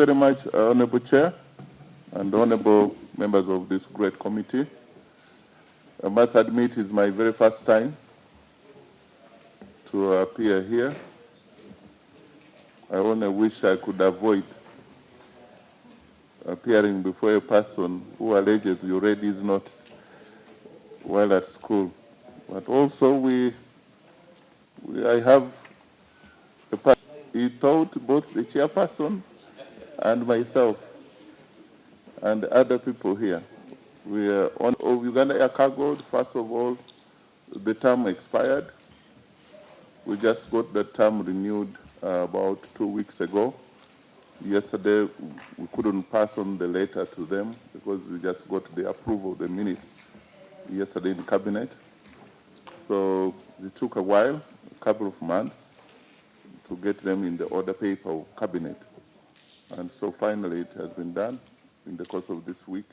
very much, Honorable Chair and honorable members of this great committee. I must admit it's my very first time to appear here. I only wish I could avoid appearing before a person who alleges you read his notes while at school. But also I have a person. He taught both the chairperson and myself and other people here. We are on Uganda Air Cargo. First of all, the term expired. We just got the term renewed about 2 weeks ago. Yesterday, we couldn't pass on the letter to them because we just got the approval of the minutes yesterday in cabinet. So it took a while, a couple of months, to get them in the order paper of cabinet. And so finally it has been done. In the course of this week,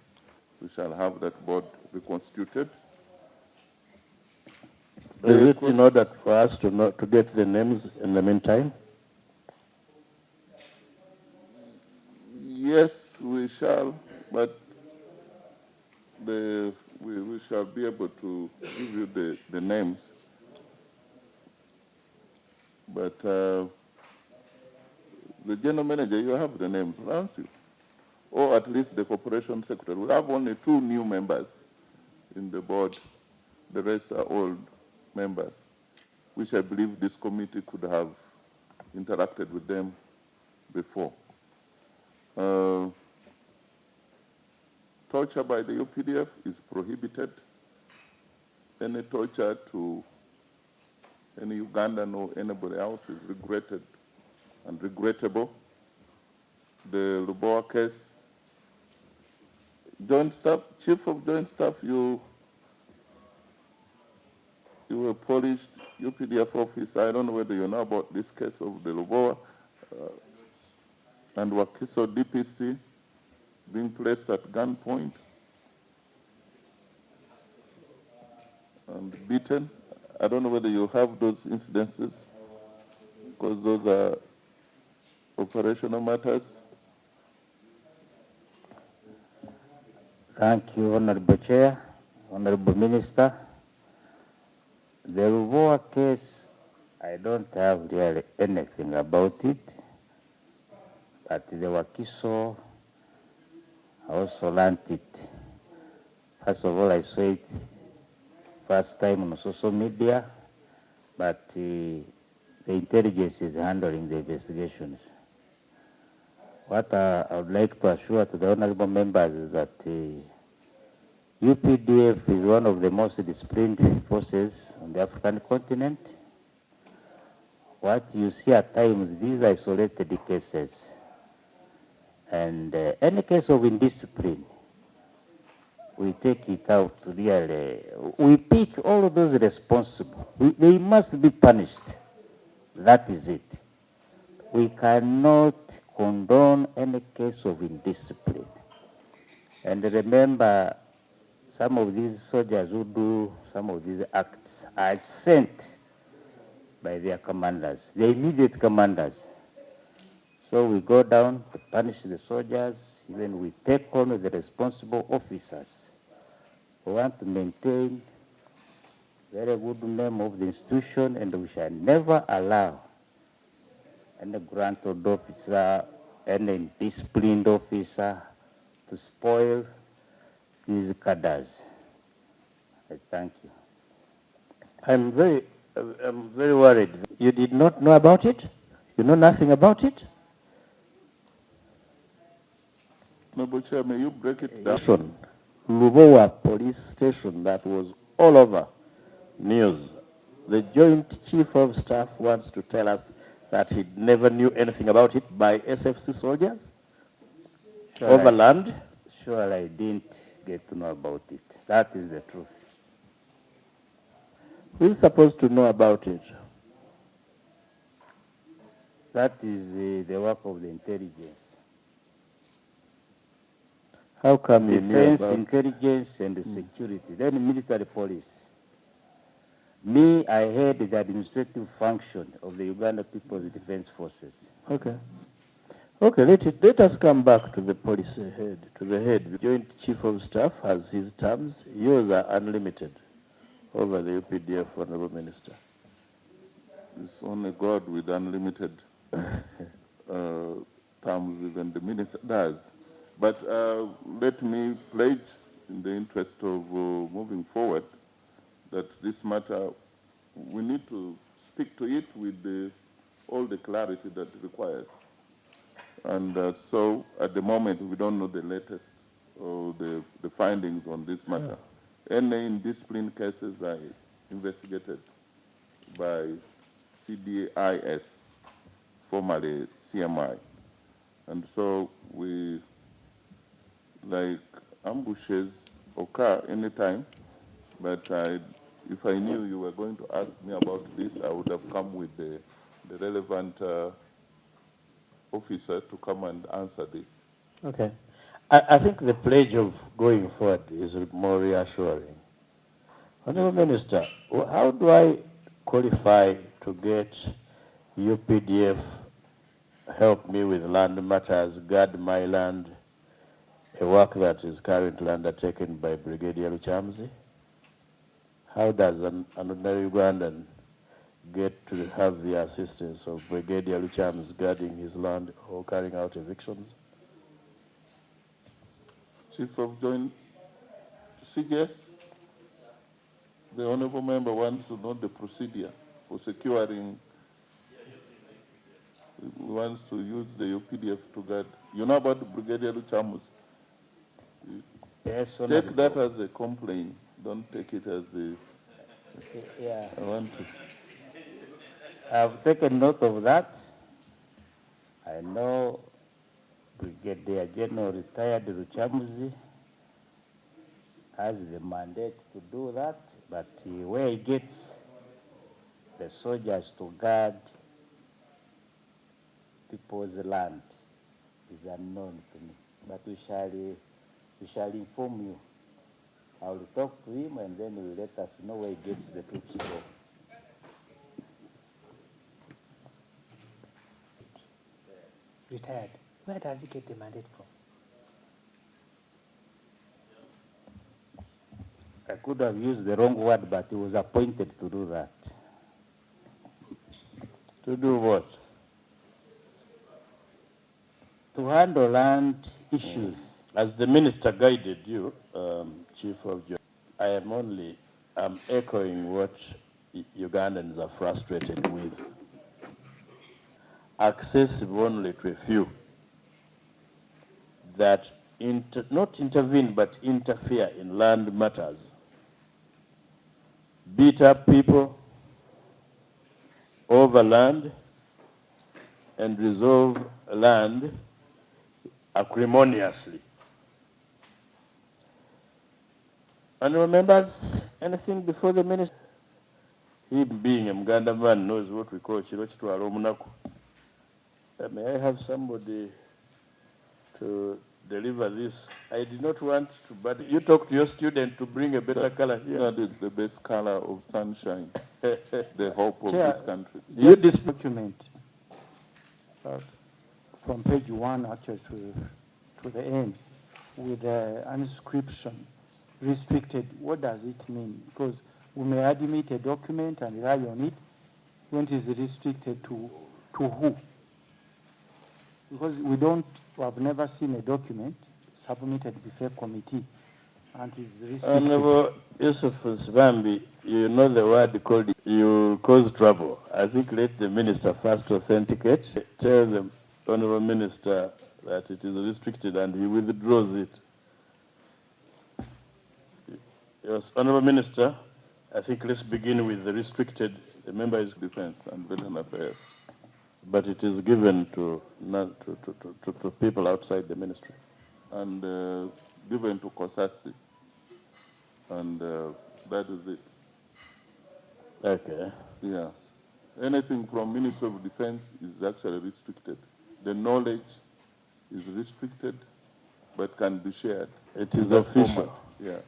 we shall have that board reconstituted. Is it in order for us to get the names in the meantime? Yes, we shall, but we shall be able to give you the names. But the general manager, you have the names, don't you? Or at least the corporation secretary. We have only 2 new members in the board. The rest are old members, which I believe this committee could have interacted with them before. Torture by the UPDF is prohibited. Any torture to any Ugandan or anybody else is regretted and regrettable. The Lubowa case, Joint Staff, Chief of Joint Staff, you were polished UPDF officer. I don't know whether you know about this case of the Lubowa and Wakiso DPC being placed at gunpoint and beaten. I don't know whether you have those incidences because those are operational matters. Thank you, Honorable Chair, Honorable Minister. The Lubowa case, I don't have really anything about it, but the Wakiso, I also learned it. First of all, I saw it first time on social media, but the intelligence is handling the investigations. What I would like to assure to the honorable members is that UPDF is one of the most disciplined forces on the African continent. What you see at times, these isolated cases, and any case of indiscipline, we take it out really. We pick all of those responsible. They must be punished. That is it. We cannot condone any case of indiscipline. And remember, some of these soldiers who do some of these acts are sent by their commanders, the immediate commanders. So we go down to punish the soldiers, even we take on the responsible officers. We want to maintain very good name of the institution, and we shall never allow any granted officer, any disciplined officer to spoil these cadres. I thank you. I'm very worried. You did not know about it? You know nothing about it? Honorable Chair, may you break it down? Lubowa police station that was all over news. The Joint Chief of Staff wants to tell us that he never knew anything about it by SFC soldiers? Over land? Sure, I didn't get to know about it. That is the truth. Who is supposed to know about it? That is the work of the intelligence. How come you knew Defense, about intelligence, and security, then military police. Me, I head the administrative function of the Uganda People's Defense Forces. Okay. Okay, let us come back to the policy head, to the head. The Joint Chief of Staff has his terms. Yours are unlimited over the UPDF, Honorable Minister. It's only God with unlimited terms, even the minister does. But let me pledge, in the interest of moving forward, that this matter, we need to speak to it with all the clarity that it requires. And so at the moment, we don't know the latest or the findings on this matter. Any indiscipline cases are investigated by CDIS, formerly CMI. And so like ambushes occur anytime, but if I knew you were going to ask me about this, I would have come with the relevant officer to come and answer this. Okay. I think the pledge of going forward is more reassuring. Honorable Minister, how do I qualify to get UPDF help me with land matters, guard my land, a work that is currently undertaken by Brigadier Luchamzi? How does an ordinary Ugandan get to have the assistance of Brigadier Luchamzi guarding his land or carrying out evictions? Chief of Joint CGS, the honorable member wants to know the procedure for securing, wants to use the UPDF to guard. You know about the Brigadier Luchamus? Yes, Take that as a complaint. Don't take it as a, yeah. I want to. I've taken note of that. I know Brigadier General retired Ruchamuzi has the mandate to do that, but where he gets the soldiers to guard people's land is unknown to me. But we shall inform you. I will talk to him and then he will let us know where he gets the troops from. Retired. Where does he get the mandate from? I could have used the wrong word, but he was appointed to do that. To do what? To handle land issues. As the minister guided you, Chief of Joint, I'm echoing what Ugandans are frustrated with. Accessible only to a few that not intervene but interfere in land matters. Beat up people over land and resolve land acrimoniously. And remembers anything before the minister? He being a Muganda man knows what we call Chirochitwala Omunaku. May I have somebody to deliver this? I did not want to, but you talk to your student to bring a better color here. That is the best color of sunshine, the hope of Chair, this country. You this document from page 1 actually to the end with an inscription, restricted, what does it mean? Because we may admit a document and rely on it when it is restricted to who? Because we have never seen a document submitted before a committee and is restricted. Honorable Yusuf Sibambi, you know the word called you cause trouble. I think let the minister first authenticate. Tell the honorable minister that it is restricted and he withdraws it. Yes, honorable minister, I think let's begin with the restricted. The member is Defense and Veteran Affairs. but it is given to people outside the ministry. And given to COSASE. And that is it. Okay. Yes. Anything from Ministry of Defense is actually restricted. The knowledge is restricted, but can be shared. It is That official. format, yeah.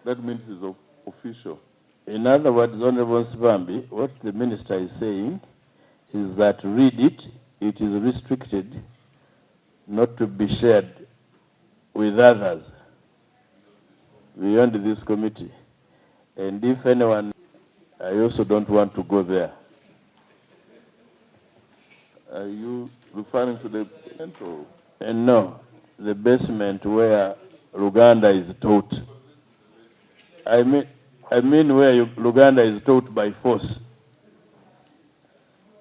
That means it's official. In other words, Honorable Sibambi, what the minister is saying is that read it, it is restricted, not to be shared with others beyond this committee. And if anyone, I also don't want to go there. Are you referring to the or? And no, the basement where Luganda is taught. I mean where Luganda is taught by force.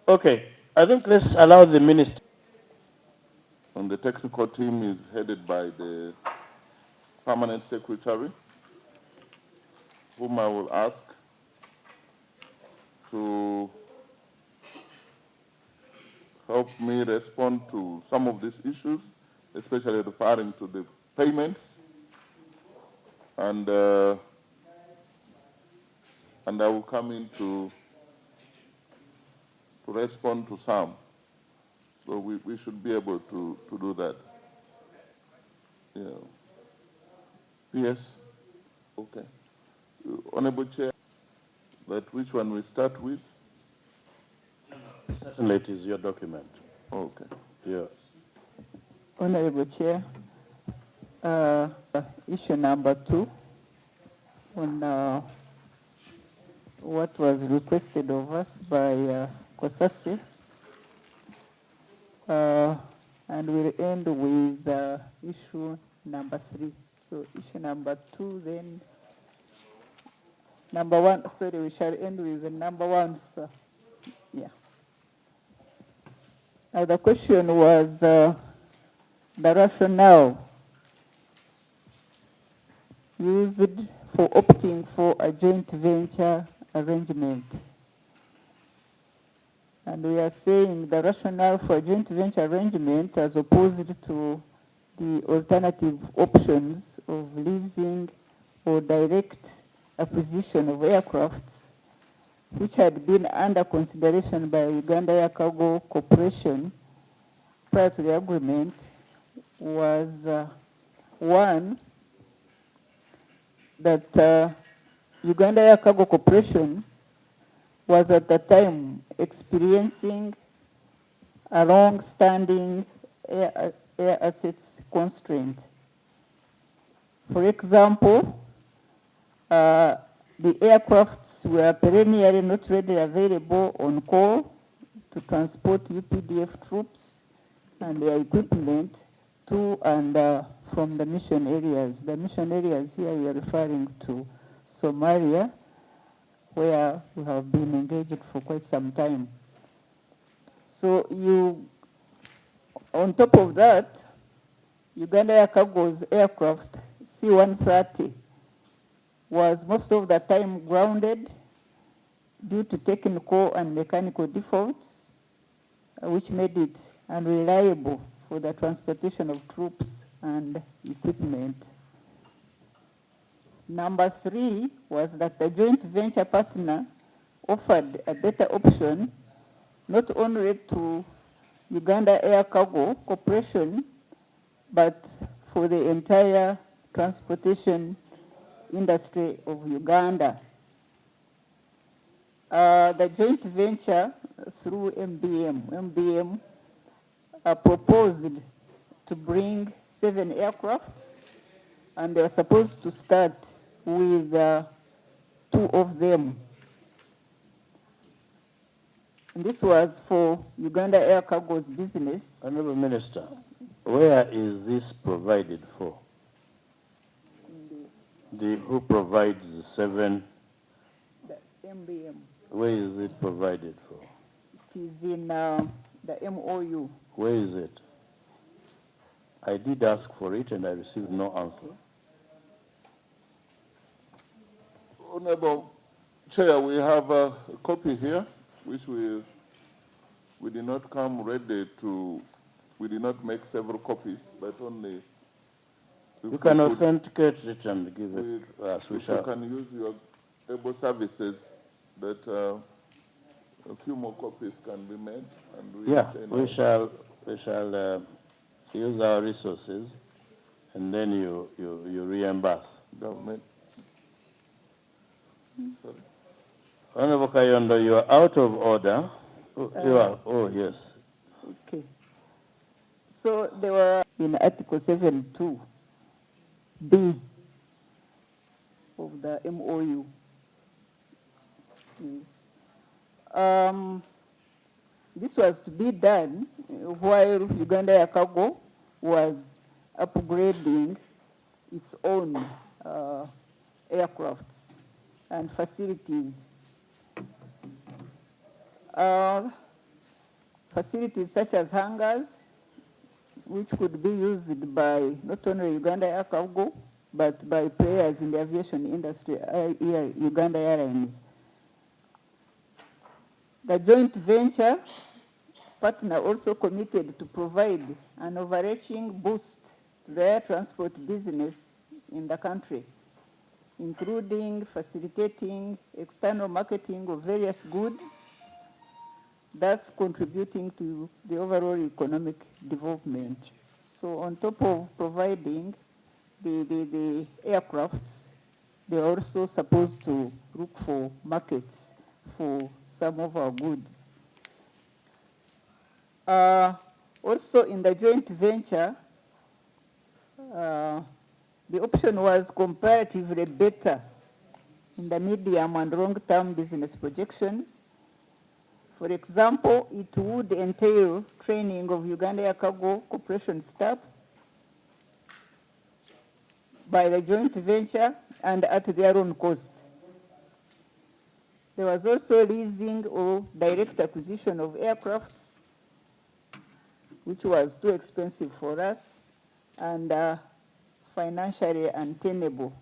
Okay, I think let's allow the minister. And the technical team is headed by the permanent secretary, whom I will ask to help me respond to some of these issues, especially referring to the payments, and I will come in to respond to some. So we should be able to do that. Yeah. Yes. Okay. Honorable Chair, that which one we start with? Certainly it is your document. Okay. Yes. Honorable Chair, issue number 2 on what was requested of us by COSASE, and we'll end with issue number 3. So issue number 2, then number 1, sorry, we shall end with the number 1, sir. Yeah. Now the question was the rationale used for opting for a joint venture arrangement. And we are saying the rationale for a joint venture arrangement as opposed to the alternative options of leasing or direct acquisition of aircrafts, which had been under consideration by Uganda Air Cargo Corporation prior to the agreement, was one, that Uganda Air Cargo Corporation was at the time experiencing a long-standing air assets constraint. For example, the aircrafts were perennially not readily available on call to transport UPDF troops and their equipment to and from the mission areas. The mission areas here we are referring to Somalia, where we have been engaged for quite some time. So on top of that, Uganda Air Cargo's aircraft C-130 was most of the time grounded due to technical and mechanical defaults, which made it unreliable for the transportation of troops and equipment. Number 3 was that the joint venture partner offered a better option, not only to Uganda Air Cargo Corporation, but for the entire transportation industry of Uganda. The joint venture through MBM proposed to bring 7 aircrafts, and they were supposed to start with 2 of them. And this was for Uganda Air Cargo's business. Honorable Minister, where is this provided for? Who provides the 7? The MBM. Where is it provided for? It is in the MOU. Where is it? I did ask for it and I received no answer. Honorable Chair, we have a copy here, which we did not come ready to, we did not make several copies, but only. You can authenticate it and give it to us. We can use your able services that a few more copies can be made. And we shall use our resources and then you reimburse. Government. Sorry. Honorable Kayondo, you are out of order. You are, oh yes. Okay. So they were in Article 7.2b of the MOU. Yes. This was to be done while Uganda Air Cargo was upgrading its own aircrafts and facilities. Facilities such as hangars, which could be used by not only Uganda Air Cargo, but by players in the aviation industry, Uganda Airlines. The joint venture partner also committed to provide an overarching boost to the air transport business in the country, including facilitating external marketing of various goods, thus contributing to the overall economic development. So on top of providing the aircrafts, they're also supposed to look for markets for some of our goods. Also in the joint venture, the option was comparatively better in the medium and long-term business projections. For example, it would entail training of Uganda Air Cargo Corporation staff by the joint venture and at their own cost. There was also leasing or direct acquisition of aircrafts, which was too expensive for us and financially untenable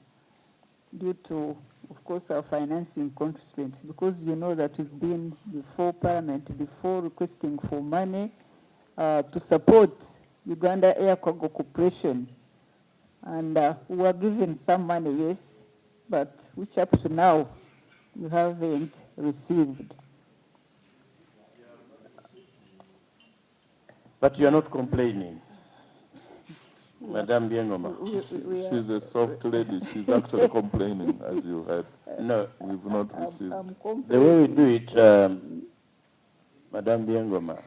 due to, of course, our financing constraints, because you know that we've been before Parliament before requesting for money to support Uganda Air Cargo Corporation. And we were given some money, yes, but which up to now we haven't received. But you're not complaining, Madam Biengoma. She's a soft lady. She's actually complaining, as you heard. No, We've not received. the way we do it, Madam Biengoma,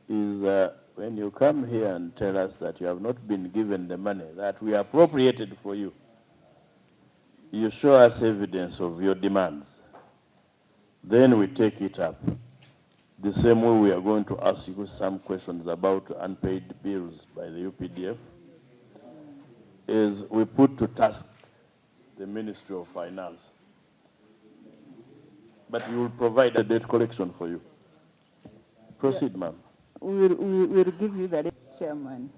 is when you come here and tell us that you have not been given the money that we appropriated for you, you show us evidence of your demands. Then we take it up. The same way we are going to ask you some questions about unpaid bills by the UPDF, is we put to task the Ministry of Finance. But we will provide a debt collection for you. Proceed, ma'am. We'll give you the chairman.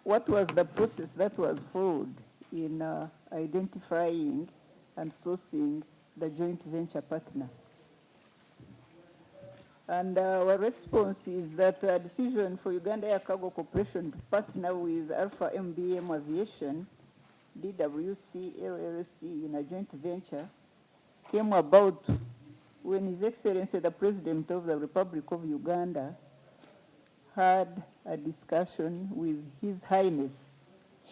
What was the process that was followed in identifying and sourcing the joint venture partner? And our response is that a decision for Uganda Air Cargo Corporation to partner with Alpha MBM Aviation, DWC LLC, in a joint venture came about when His Excellency the President of the Republic of Uganda had a discussion with His Highness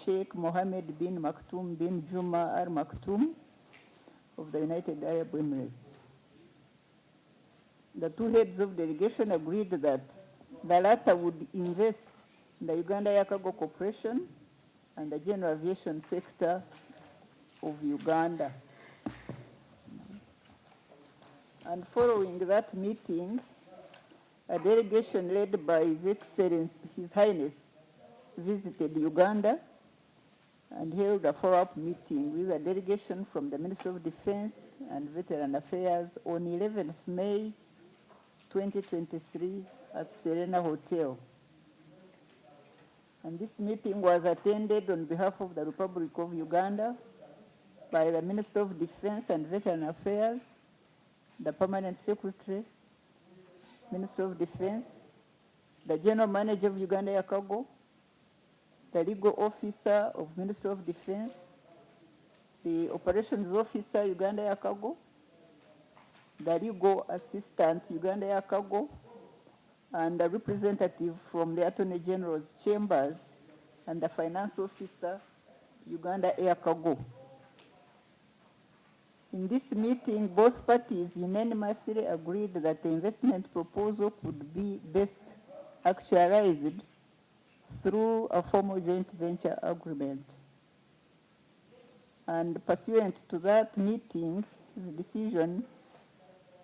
Sheikh Mohammed bin Maktoum bin Juma Al Maktoum of the United Arab Emirates. The two heads of delegation agreed that the latter would invest in the Uganda Air Cargo Corporation and the general aviation sector of Uganda. And following that meeting, a delegation led by His Excellency, His Highness, visited Uganda and held a follow-up meeting with a delegation from the Ministry of Defense and Veteran Affairs on 11th May 2023 at Serena Hotel. And this meeting was attended on behalf of the Republic of Uganda by the Minister of Defense and Veteran Affairs, the Permanent Secretary, Minister of Defense, the General Manager of Uganda Air Cargo, the Legal Officer of Ministry of Defense, the Operations Officer, Uganda Air Cargo, the Legal Assistant, Uganda Air Cargo, and a representative from the Attorney General's chambers, and the Finance Officer Uganda Air Cargo. In this meeting, both parties unanimously agreed that the investment proposal could be best actualized through a formal joint venture agreement. And pursuant to that meeting's decision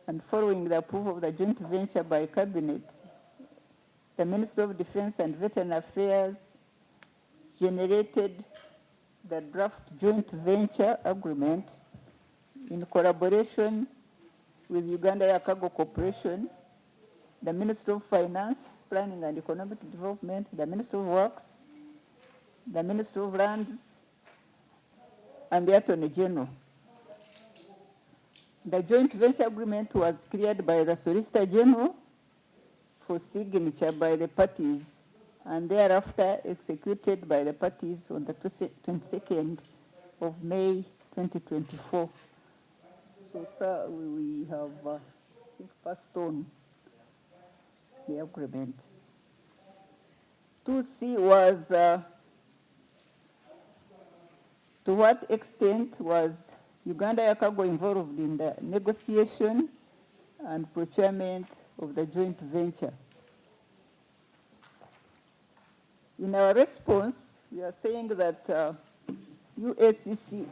and following the approval of the joint venture by Cabinet, the Ministry of Defense and Veteran Affairs generated the draft joint venture agreement in collaboration with Uganda Air Cargo Corporation, the Ministry of Finance, Planning and Economic Development, the Ministry of Works, the Ministry of Lands, and the Attorney General. The joint venture agreement was cleared by the Solicitor General for signature by the parties and thereafter executed by the parties on the 22nd of May 2024. So, sir, we have passed on the agreement. 2C was, to what extent was Uganda Air Cargo involved in the negotiation and procurement of the joint venture? In our response, we are saying that UACC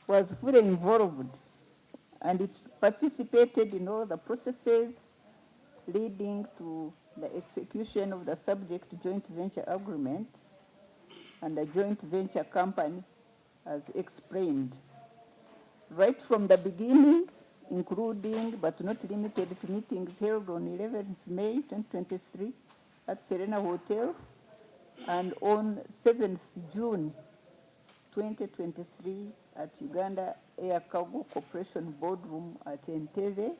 was fully involved and it participated in all the processes leading to the execution of the subject joint venture agreement and the joint venture company as explained. Right from the beginning, including but not limited to meetings held on 11th May 2023 at Serena Hotel and on 7th June 2023 at Uganda Air Cargo Corporation Boardroom at Entebbe,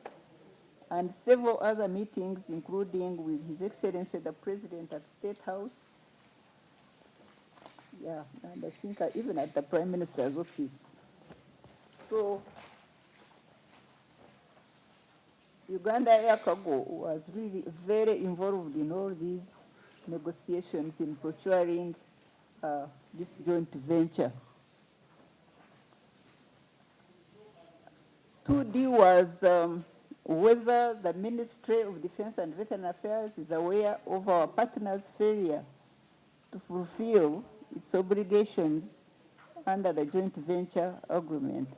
and several other meetings, including with His Excellency the President at State House, yeah, and I think even at the Prime Minister's office. So, Uganda Air Cargo was really very involved in all these negotiations in procuring this joint venture. 2D was whether the Ministry of Defense and Veteran Affairs is aware of our partner's failure to fulfill its obligations under the joint venture agreement.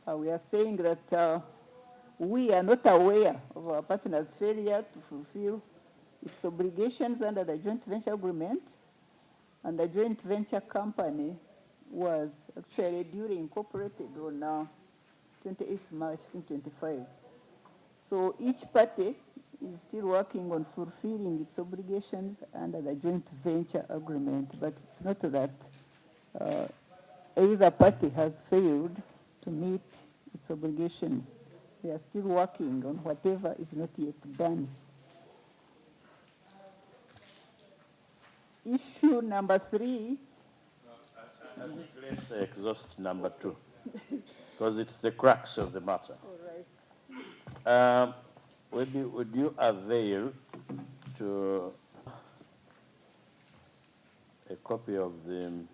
We are saying that we are not aware of our partner's failure to fulfill its obligations under the joint venture agreement, and the joint venture company was actually duly incorporated on 28th March 2025. So each party is still working on fulfilling its obligations under the joint venture agreement, but it's not that either party has failed to meet its obligations. They are still working on whatever is not yet done. Issue number 3. I think let's exhaust number 2, because it's the crux of the matter. All right. Would you avail to a copy of the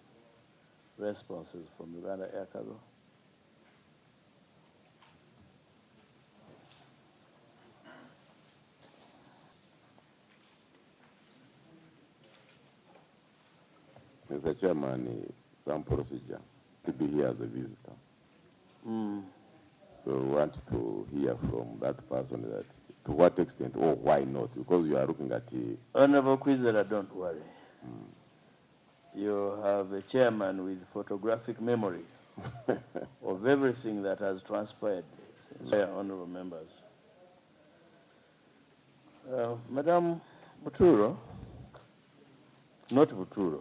responses from Uganda Air Cargo? Mr. Chairman, some procedure to be here as a visitor. So we want to hear from that person that to what extent or why not, because you are looking at the... Honorable Kwizera, don't worry. You have a chairman with photographic memory of everything that has transpired. Honorable members. Madam Buturo, not Buturo,